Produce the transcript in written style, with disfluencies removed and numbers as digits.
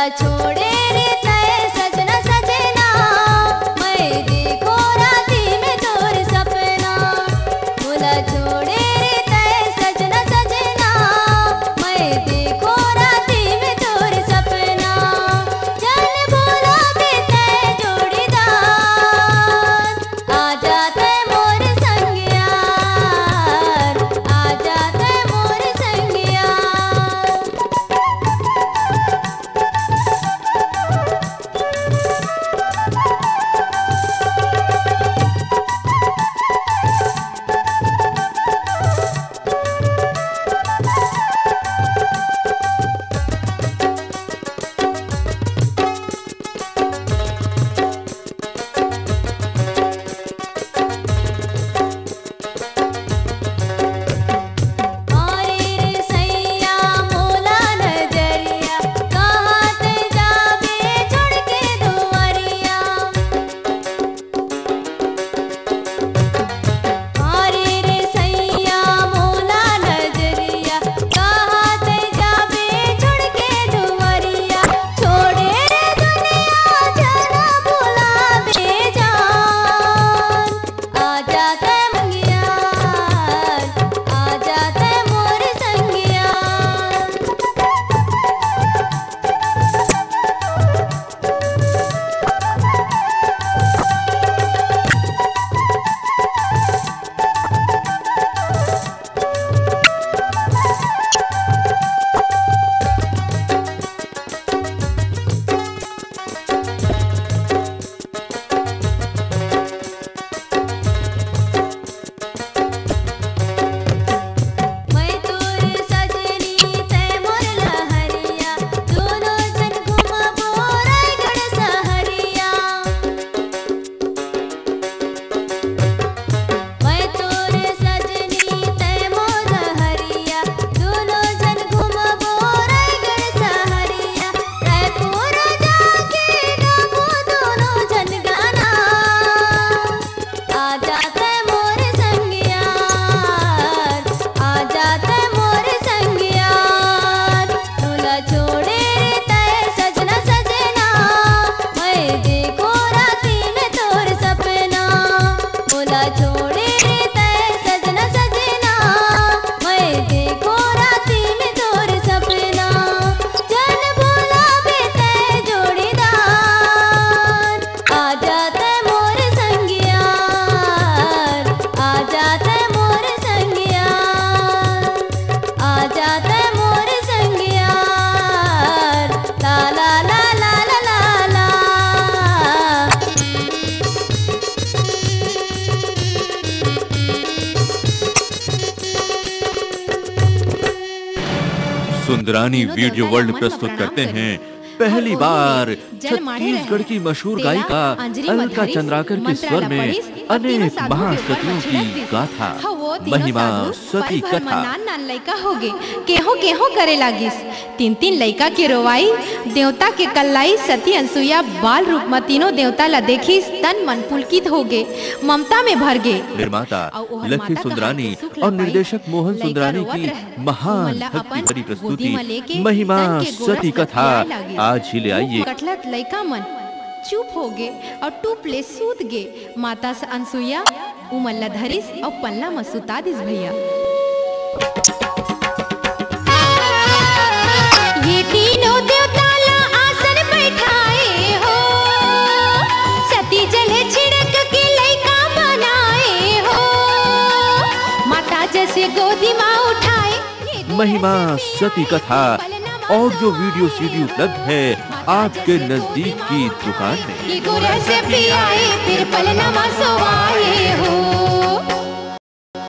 छोड़े रे तय सजना सजना, मैं देखो राती में तोर सपना। बोला छोड़े रे तय सजना सजना, मैं देखो राती में तोर सपना। चल बोला बे तय जोड़ीदार, आ जाते मोर संगिया, आ जाते मोर संगिया। सुंदरानी वीडियो वर्ल्ड प्रस्तुत करते हैं पहली बार छत्तीसगढ़ की मशहूर गायिका अलका चंद्राकर के स्वर में अनेक महासतियों की गाथा, महिमा सती कथा। लइका होगे केहो करे लागिस, तीन तीन लइका के रोवाई, देवता के कल्लाई सती अनसुईया बाल रूप में तीनों देवता ला देखिस, तन मन पुलकित होगे, ममता में भर गे। निर्माता लखी सुंदरानी और निर्देशक मोहन सुंदरानी की महान भक्ति भरी प्रस्तुति महिमा सती कथा आज ही ले आइए। कटलत लइका मन चुप हो गे और टूप ले सूत गे। माता से अनसुईया उमल्ला धरिस और पल्ला में सुता दिस भैया। ये तीनों देवता ला आसन बैठाए हो, सती जल छिड़क के लइका बनाए हो, माता जैसे गोदी माँ उठाए। महिमा सती कथा और जो वीडियो सीडी उपलब्ध है आपके नजदीक की दुकान में। ये गोरा से पियाए फिर पलना में सोवाए हो।